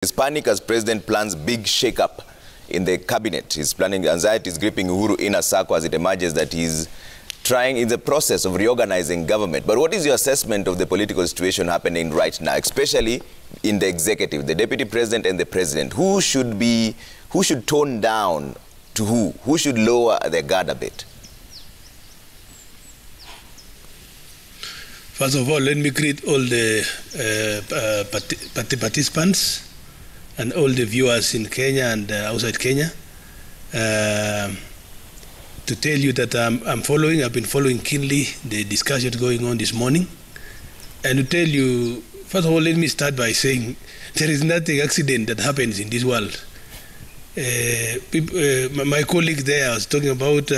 His panic as president plans big shake-up in the cabinet. He's planning, anxiety is gripping Uhuru inner circle as it emerges that he's trying in the process of reorganizing government. But what is your assessment of the political situation happening right now, especially in the executive, the deputy president and the president? Who should tone down to who? Who should lower their guard a bit? First of all, let me greet all the participants and all the viewers in Kenya and outside Kenya. To tell you that I've been following keenly the discussion going on this morning. And to tell you, first of all, let me start by saying there is nothing accident that happens in this world. My colleague there was talking about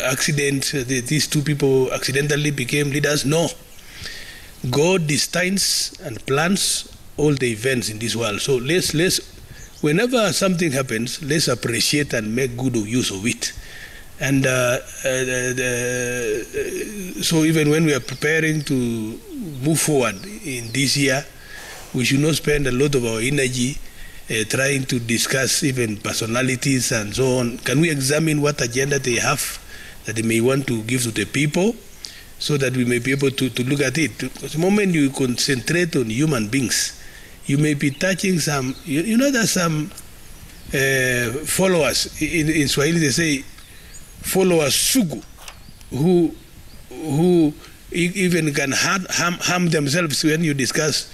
accident, these two people accidentally became leaders. No. God destines and plans all the events in this world. So let's whenever something happens, let's appreciate and make good use of it. And so even when we are preparing to move forward in this year, we should not spend a lot of our energy trying to discuss even personalities and so on. Can we examine what agenda they have that they may want to give to the people, so that we may be able to look at it? Because the moment you concentrate on human beings, you may be touching some, you know, there's some followers, in Swahili they say, followers sugu, who even can harm themselves when you discuss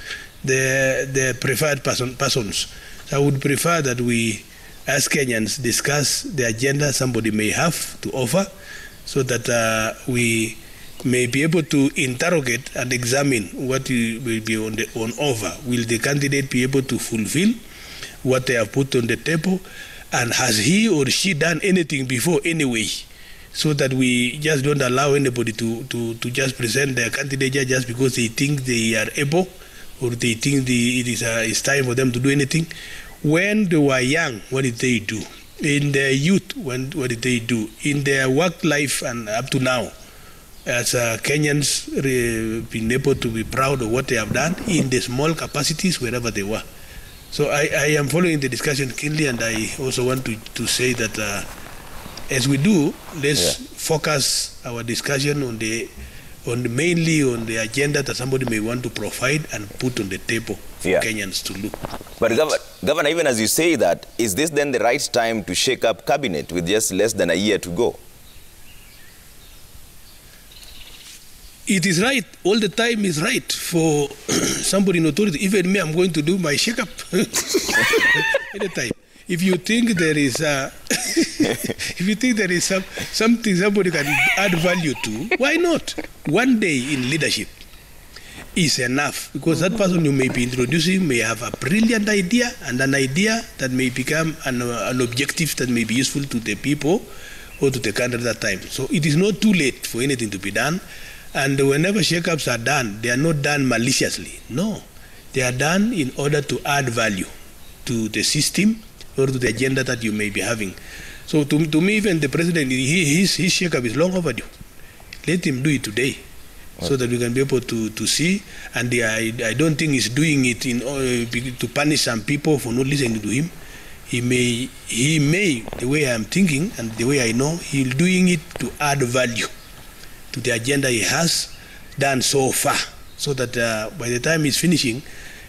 the preferred persons. So I would prefer that we, as Kenyans, discuss the agenda somebody may have to offer, so that we may be able to interrogate and examine what will be on offer. Will the candidate be able to fulfill what they have put on the table? And has he or she done anything before anyway? So that we just don't allow anybody to just present their candidate just because they think they are able, or they think it's time for them to do anything. When they were young, what did they do? In their youth, what did they do? In their work life and up to now, as Kenyans been able to be proud of what they have done in the small capacities wherever they were. So I am following the discussion keenly, and I also want to say that as we do, let's focus our discussion on mainly on the agenda that somebody may want to provide and put on the table for Kenyans to look. But Governor, even as you say that, is this then the right time to shake up cabinet with just less than a year to go? It is right. All the time is right for somebody in authority. Even me, I'm going to do my shake-up anytime. If you think there is something somebody can add value to, why not? One day in leadership is enough, because that person you may be introducing may have a brilliant idea, and an idea that may become an objective that may be useful to the people or to the country at that time. So it is not too late for anything to be done. And whenever shake-ups are done, they are not done maliciously. No, they are done in order to add value to the system or to the agenda that you may be having. So to me, even the president, his shake-up is long overdue. Let him do it today, so that we can be able to see. And I don't think he's doing it to punish some people for not listening to him. He may, the way I'm thinking and the way I know, he's doing it to add value to the agenda he has done so far, so that by the time he's finishing,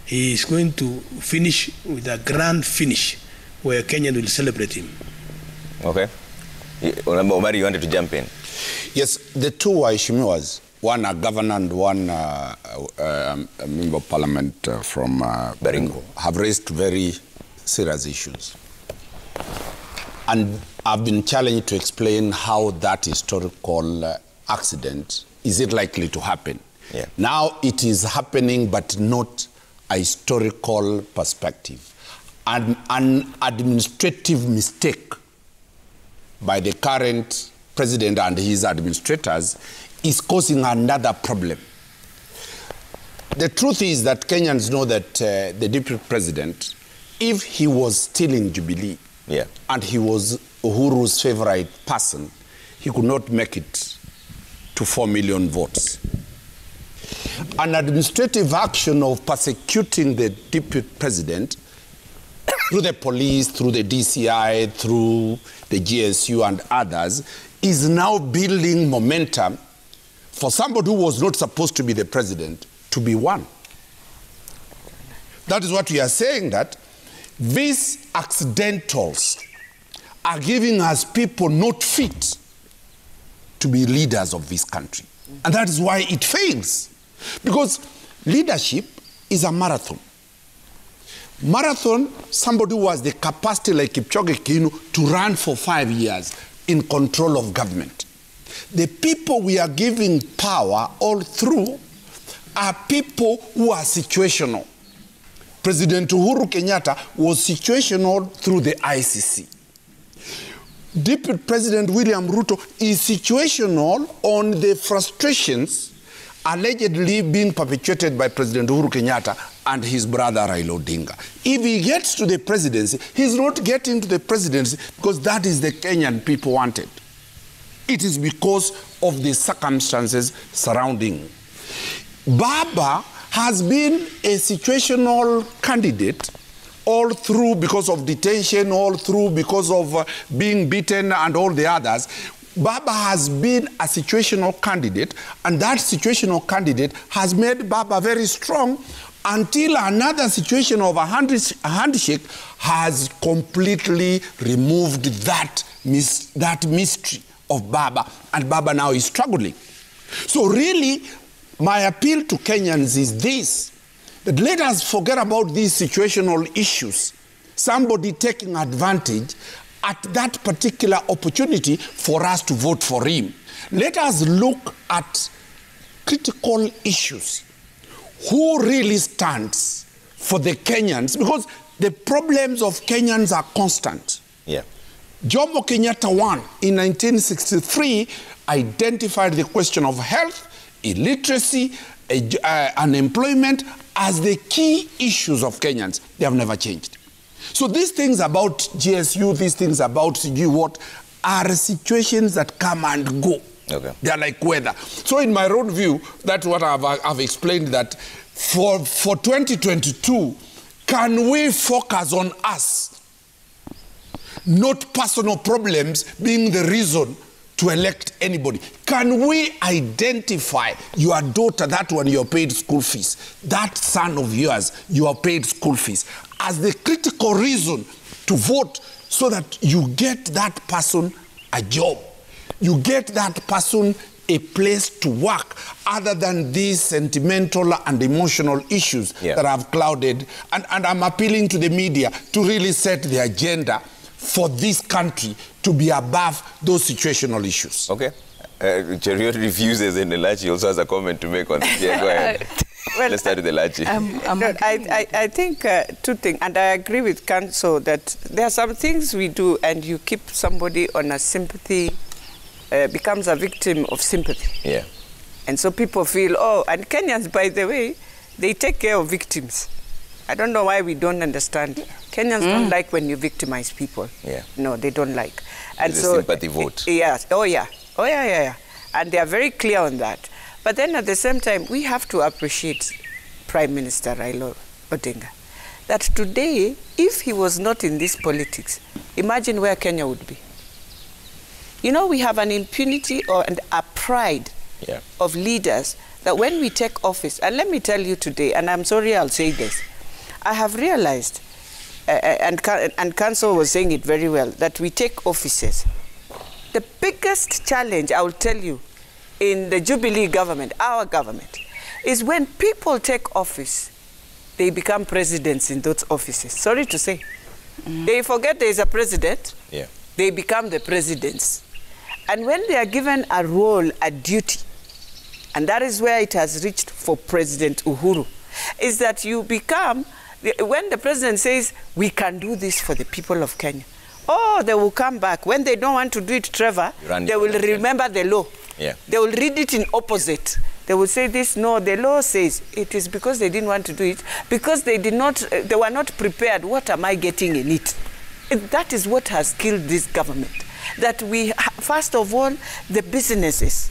he is going to finish with a grand finish where Kenya will celebrate him. Okay. Omari, you wanted to jump in? Yes, the two Waheshimiwas, one a governor and one a member of parliament from Baringo, have raised very serious issues. And I've been challenged to explain how that historical accident, is it likely to happen? Yeah. Now it is happening, but not a historical perspective. An administrative mistake by the current president and his administrators is causing another problem. The truth is that Kenyans know that the deputy president, if he was still in Jubilee and he was Uhuru's favorite person, he could not make it to 4 million votes. An administrative action of persecuting the deputy president through the police, through the DCI, through the GSU and others, is now building momentum for somebody who was not supposed to be the president to be one. That is what we are saying, that these accidentals are giving us people not fit to be leaders of this country. And that is why it fails. Because leadership is a marathon. Marathon, somebody who has the capacity like Kipchoge Keino to run for 5 years in control of government. The people we are giving power all through are people who are situational. President Uhuru Kenyatta was situational through the ICC. Deputy President William Ruto is situational on the frustrations allegedly being perpetuated by President Uhuru Kenyatta and his brother Raila Odinga. If he gets to the presidency, he's not getting to the presidency because that is the Kenyan people wanted. It is because of the circumstances surrounding. Baba has been a situational candidate all through because of detention, all through because of being beaten and all the others. Baba has been a situational candidate, and that situational candidate has made Baba very strong until another situation of a handshake has completely removed that mystery of Baba, and Baba now is struggling. So really, my appeal to Kenyans is this, that let us forget about these situational issues, somebody taking advantage at that particular opportunity for us to vote for him. Let us look at critical issues. Who really stands for the Kenyans? Because the problems of Kenyans are constant. Yeah. Jomo Kenyatta I in 1963 identified the question of health, illiteracy, unemployment as the key issues of Kenyans. They have never changed. So these things about GSU, these things about what, are situations that come and go. Okay. They are like weather. So in my own view, that's what I've explained, that for 2022, can we focus on us, not personal problems being the reason to elect anybody? Can we identify your daughter, that one you are paid school fees, that son of yours you are paid school fees, as the critical reason to vote, so that you get that person a job, you get that person a place to work, other than these sentimental and emotional issues that have clouded. And I'm appealing to the media to really set the agenda for this country to be above those situational issues. Okay. Cheruiyot refuses, and Elachi also has a comment to make on this. Yeah, go ahead. Well, let's start with Elachi. I think two things, and I agree with Kanso that there are some things we do and you keep somebody on a sympathy, becomes a victim of sympathy. Yeah. And so people feel, oh, and Kenyans, by the way, they take care of victims. I don't know why we don't understand. Kenyans don't like when you victimize people. Yeah. No, they don't like. And it's so, a sympathy vote. Yes. Oh, yeah. Oh, yeah. And they are very clear on that. But then at the same time, we have to appreciate Prime Minister Raila Odinga. That today, if he was not in this politics, imagine where Kenya would be. You know, we have an impunity and a pride of leaders that when we take office, and let me tell you today, and I'm sorry I'll say this, I have realized, and Kanso was saying it very well, that we take offices. The biggest challenge, I will tell you, in the Jubilee government, our government, is when people take office, they become presidents in those offices. Sorry to say. They forget there is a president. Yeah. They become the presidents. And when they are given a role, a duty, and that is where it has reached for President Uhuru, is that you become, when the president says, we can do this for the people of Kenya, oh, they will come back. When they don't want to do it, Trevor, they will remember the law. Yeah. They will read it in opposite. They will say this, no, the law says it is because they didn't want to do it, because they were not prepared. What am I getting in it? That is what has killed this government. That we, first of all, the businesses.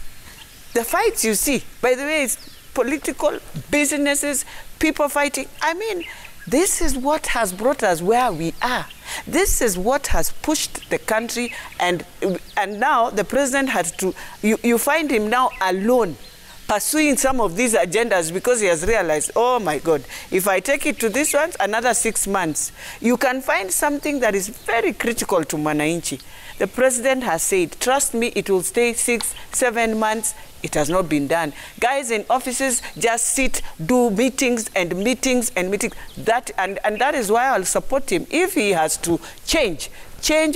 The fights you see, by the way, it's political, businesses, people fighting. I mean, This is what has brought us where we are. This is what has pushed the country, and now the president has to, you find him now alone pursuing some of these agendas because he has realized, oh my God, if I take it to this one, another 6 months. You can find something that is very critical to Mwananchi. The president has said, trust me, it will stay 6, 7 months. It has not been done. Guys in offices just sit, do meetings and meetings and meetings. And that is why I'll support him. If he has to change,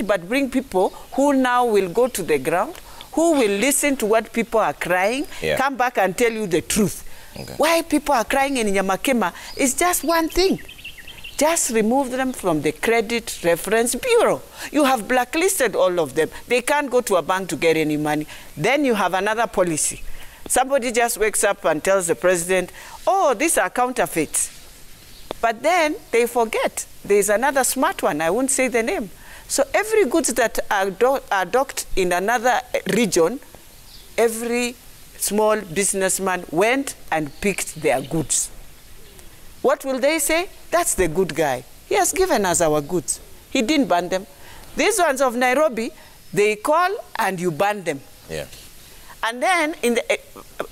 but bring people who now will go to the ground, who will listen to what people are crying, come back and tell you the truth. Okay. Why people are crying in Nyamakema is just one thing. Just remove them from the Credit Reference Bureau. You have blacklisted all of them. They can't go to a bank to get any money. Then you have another policy. Somebody just wakes up and tells the president, oh, these are counterfeits. But then they forget. There's another smart one. I won't say the name. So every goods that are docked in another region, every small businessman went and picked their goods. What will they say? That's the good guy. He has given us our goods. He didn't ban them. These ones of Nairobi, they call and you ban them. Yeah. And then,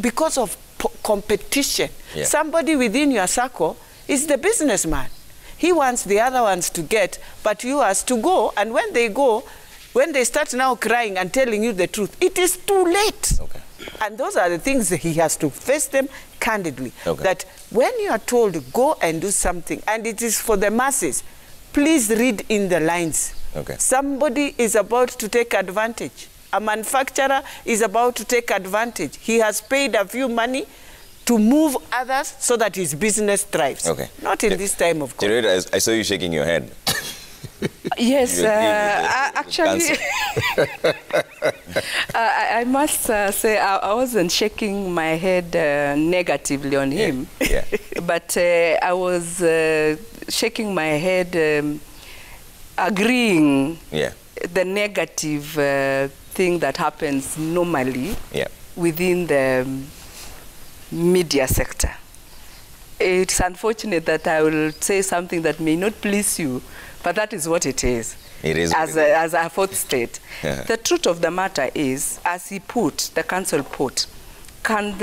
because of competition, somebody within your circle is the businessman. He wants the other ones to get, but you has to go. And when they go, when they start now crying and telling you the truth, it is too late. Okay. And those are the things that he has to face them candidly. Okay. That when you are told, go and do something, and it is for the masses, please read in the lines. Okay. Somebody is about to take advantage. A manufacturer is about to take advantage. He has paid a few money to move others so that his business thrives. Okay. Not in this time of COVID. I saw you shaking your head. Yes, actually, I must say I wasn't shaking my head negatively on him, but I was shaking my head agreeing the negative thing that happens normally within the media sector. It's unfortunate that I will say something that may not please you, but that is what it is. It is as a fourth state. The truth of the matter is, as he put, the council put, can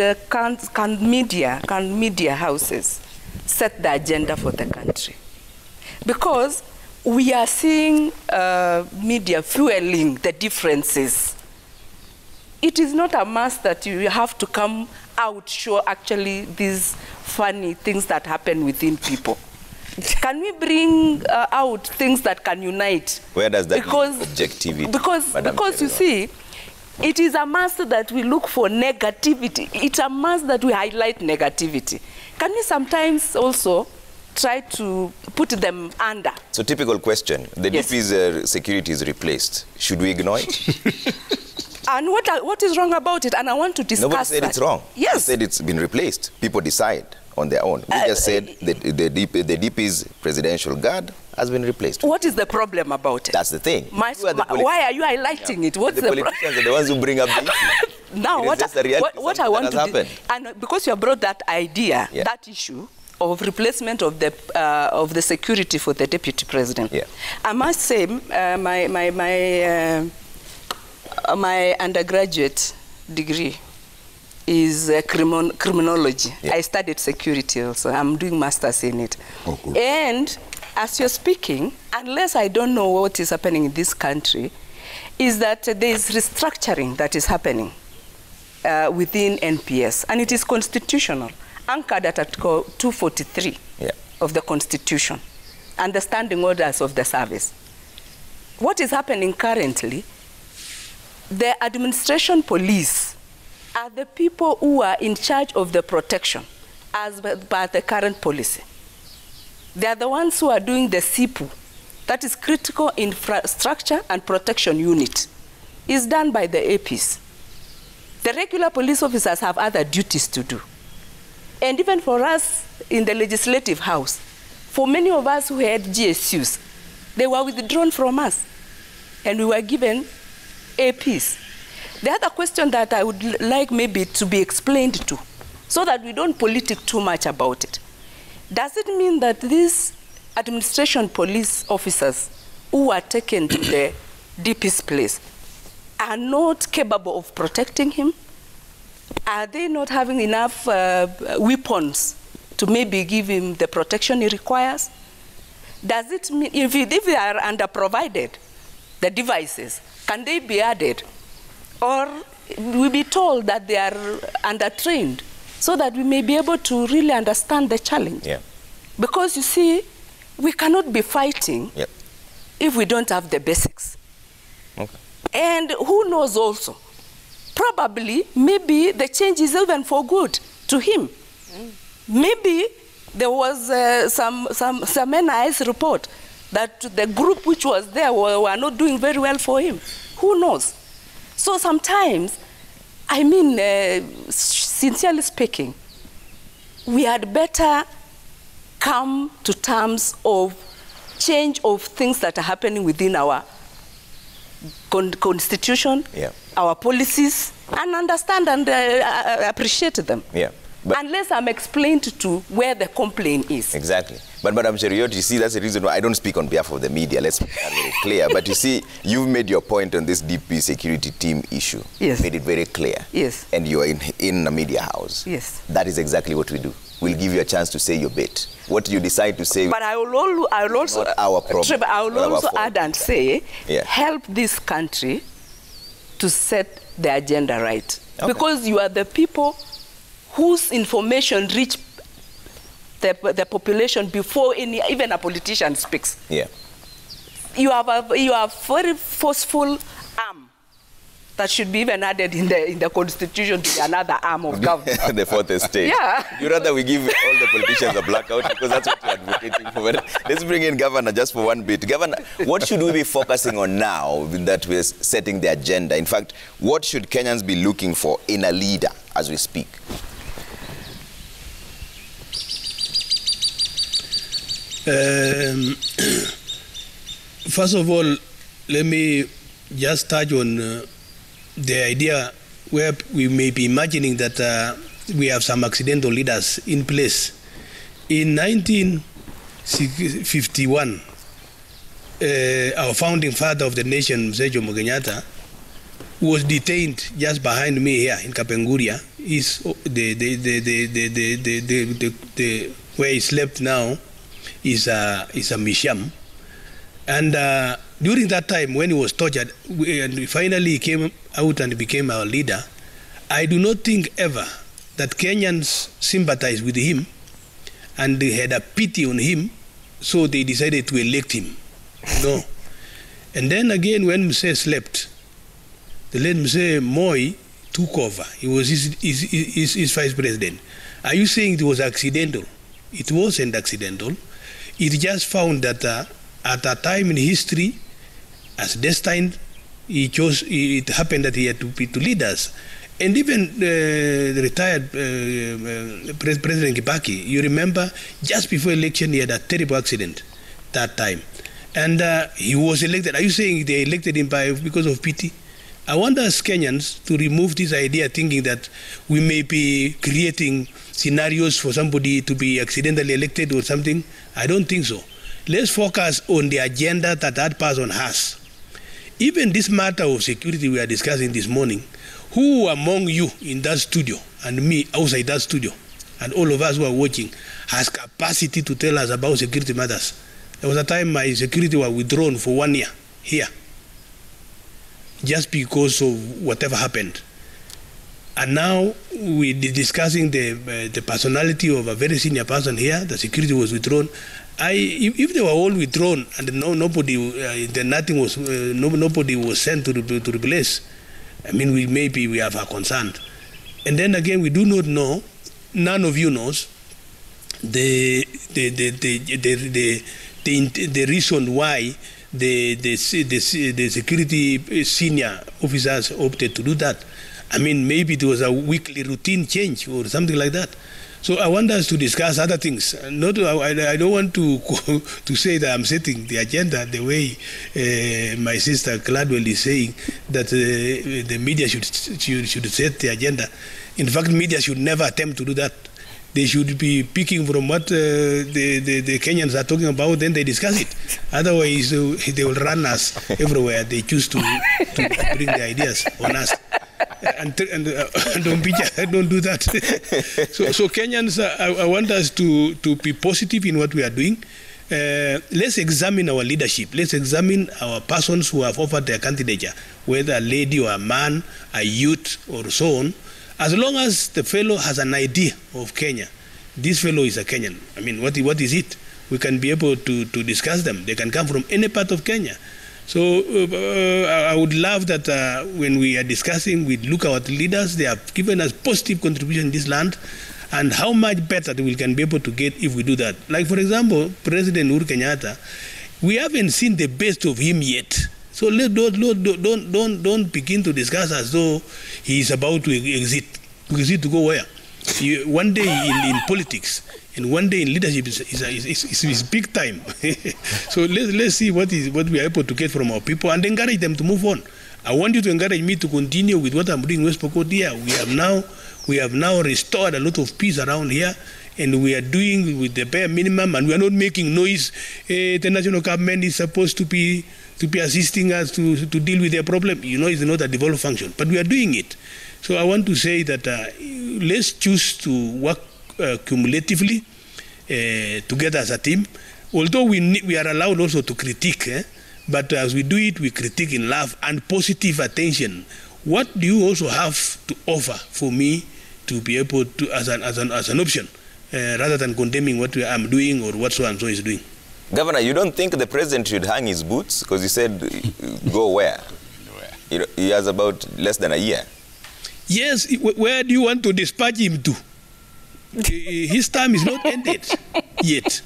media houses set the agenda for the country? Because we are seeing media fueling the differences. It is not a must that you have to come out show actually these funny things that happen within people. Can we bring out things that can unite? Where does that objectivity? Because you see, it is a must that we look for negativity. It's a must that we highlight negativity. Can we sometimes also try to put them under? So typical question, the DP's security is replaced. Should we ignore it? And what is wrong about it? And I want to discuss Nobody said it's wrong. Yes. You said it's been replaced. People decide on their own. We just said that the DP's presidential guard has been replaced. What is the problem about it? That's the thing. Why are you highlighting it? What's the politicians are the ones who bring up the issue. Now, what I want to do, and because you have brought that idea, that issue of replacement of the security for the deputy president, I must say my undergraduate degree is criminology. I studied security also. I'm doing masters in it. Oh, cool. And as you're speaking, unless I don't know what is happening in this country, is that there is restructuring that is happening within NPS, and it is constitutional, anchored at Article 243 of the Constitution, understanding orders of the service. What is happening currently, the administration police are the people who are in charge of the protection as per the current policy. They are the ones who are doing the CIPU, that is Critical Infrastructure and Protection Unit. It's done by the APs. The regular police officers have other duties to do. And even for us in the Legislative House, for many of us who had GSUs, they were withdrawn from us, and we were given APs. The other question that I would like maybe to be explained to, so that we don't politic too much about it. Does it mean that these administration police officers who are taken to the DP's place are not capable of protecting him? Are they not having enough weapons to maybe give him the protection he requires? Does it mean, if they are underprovided, the devices, can they be added? Or we be told that they are undertrained so that we may be able to really understand the challenge? Yeah. Because you see, we cannot be fighting Yep. if we don't have the basics. Okay. And who knows also, probably, maybe the change is even for good to him. Maybe there was some NIS report that the group which was there were not doing very well for him. Who knows? So sometimes, I mean, sincerely speaking, we had better come to terms of change of things that are happening within our constitution, Yeah. our policies, and understand and appreciate them. Yeah. But unless I'm explained to where the complaint is. exactly. But Madam Cheruiyot, you see, that's the reason why I don't speak on behalf of the media. Let's make that very clear. But you see, you've made your point on this DP security team issue. Yes. Made it very clear. Yes. And you're in a media house. Yes. That is exactly what we do. We'll give you a chance to say your bit. What you decide to say. But I will also, not our problem. Trevor, I will Not our also fault. add and say, Yeah. help this country to set the agenda right. Okay. Because you are the people whose information reach the population before even a politician speaks. Yeah. You have a very forceful arm that should be even added in the constitution to be another arm of government. The fourth estate. Yeah. You rather we give all the politicians a blackout because that's what you're advocating for. But let's bring in Governor just for one bit. Governor, what should we be focusing on now that we're setting the agenda? In fact, what should Kenyans be looking for in a leader as we speak? First of all, let me just touch on the idea where we may be imagining that we have some accidental leaders in place. In 1951, our founding father of the nation, Mzee Jomo Kenyatta, was detained just behind me here in Kapenguria. Is where he slept now is a museum. And during that time, when he was tortured, and finally he came out and became our leader, I do not think ever that Kenyans sympathized with him and they had a pity on him, so they decided to elect him. No. And then again, when Mzee slept, the late Mzee Moi took over. He was his vice president. Are you saying it was accidental? It wasn't accidental. It just found that at a time in history, as destined, it happened that he had to lead us. And even the retired President Kibaki, you remember, just before election, he had a terrible accident that time. And he was elected. Are you saying they elected him because of pity? I want us Kenyans to remove this idea thinking that we may be creating scenarios for somebody to be accidentally elected or something. I don't think so. Let's focus on the agenda that person has. Even this matter of security we are discussing this morning, who among you in that studio and me outside that studio and all of us who are watching has capacity to tell us about security matters? There was a time my security was withdrawn for 1 year here, just because of whatever happened. And now we're discussing the personality of a very senior person here. The security was withdrawn. If they were all withdrawn and nobody was sent to replace, I mean, we have a concern. And then again, we do not know. None of you knows the reason why the security senior officers opted to do that. I mean, maybe it was a weekly routine change or something like that. So I want us to discuss other things. I don't want to say that I'm setting the agenda the way my sister Gladwell is saying that the media should set the agenda. In fact, media should never attempt to do that. They should be picking from what the Kenyans are talking about, then they discuss it. Otherwise, they will run us everywhere. They choose to bring the ideas on us. And don't do that. So Kenyans, I want us to be positive in what we are doing. Let's examine our leadership. Let's examine our persons who have offered their candidature, whether a lady or a man, a youth or so on. As long as the fellow has an idea of Kenya, this fellow is a Kenyan. I mean, what is it? We can be able to discuss them. They can come from any part of Kenya. So I would love that when we are discussing, we look at the leaders. They have given us positive contribution in this land, and how much better we can be able to get if we do that. Like, for example, President Uhuru Kenyatta, we haven't seen the best of him yet. So don't begin to discuss as though he is about to exit. To go where? One day in politics and one day in leadership is big time. So let's see what we are able to get from our people and encourage them to move on. I want you to encourage me to continue with what I'm doing in West Pokot here. We have now restored a lot of peace around here, and we are doing with the bare minimum, and we are not making noise. The national government is supposed to be assisting us to deal with their problem. You know, it's not a devolved function, but we are doing it. So I want to say that let's choose to work cumulatively together as a team. Although we are allowed also to critique, but as we do it, we critique in love and positive attention. What do you also have to offer for me to be able to, as an option, rather than condemning what I'm doing or what so-and-so is doing? Governor, you don't think the president should hang his boots? Because you said, go where? You know, he has about less than a year. Yes, where do you want to dispatch him to? His time is not ended yet.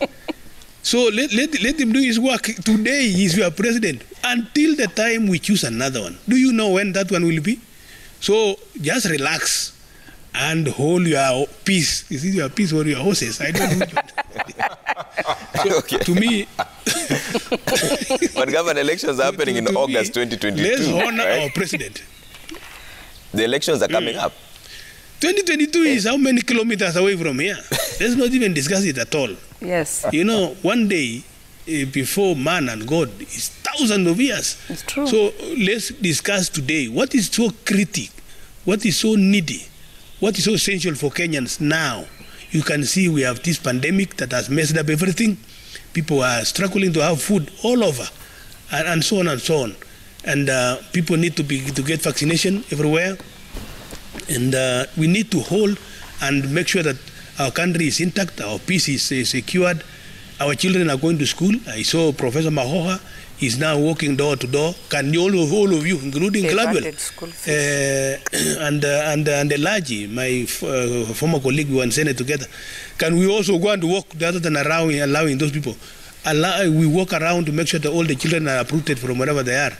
So let him do his work. Today he is your president. Until the time we choose another one. Do you know when that one will be? So just relax and hold your peace. Is it your peace or your horses? I don't know. So, okay. To me... But government elections are happening in August 2022. Let's honor our president. The elections are coming up. 2022 is how many kilometers away from here? Let's not even discuss it at all. Yes. You know, one day before man and God is thousands of years. It's true. So let's discuss today what is so critical, what is so needy, what is so essential for Kenyans now. You can see we have this pandemic that has messed up everything. People are struggling to have food all over, and so on and so on. And people need to get vaccination everywhere. And we need to hold and make sure that our country is intact, our peace is secured. Our children are going to school. I saw Professor Mahoha is now walking door to door. Can all of you, including Gladwell, and Elaji, my former colleague, we were in Senate together, can we also go and walk rather than allowing those people? We walk around to make sure that all the children are uprooted from wherever they are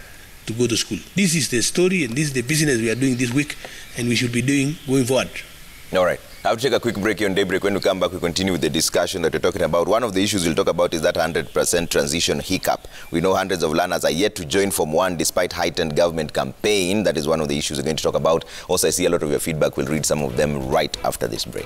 to go to school. This is the story and this is the business we are doing this week, and we should be doing going forward. All right. I'll take a quick break here on Daybreak. When we come back, we continue with the discussion that we're talking about. One of the issues we'll talk about is that 100% transition hiccup. We know hundreds of learners are yet to join Form 1 despite heightened government campaign. That is one of the issues we're going to talk about. Also, I see a lot of your feedback. We'll read some of them right after this break.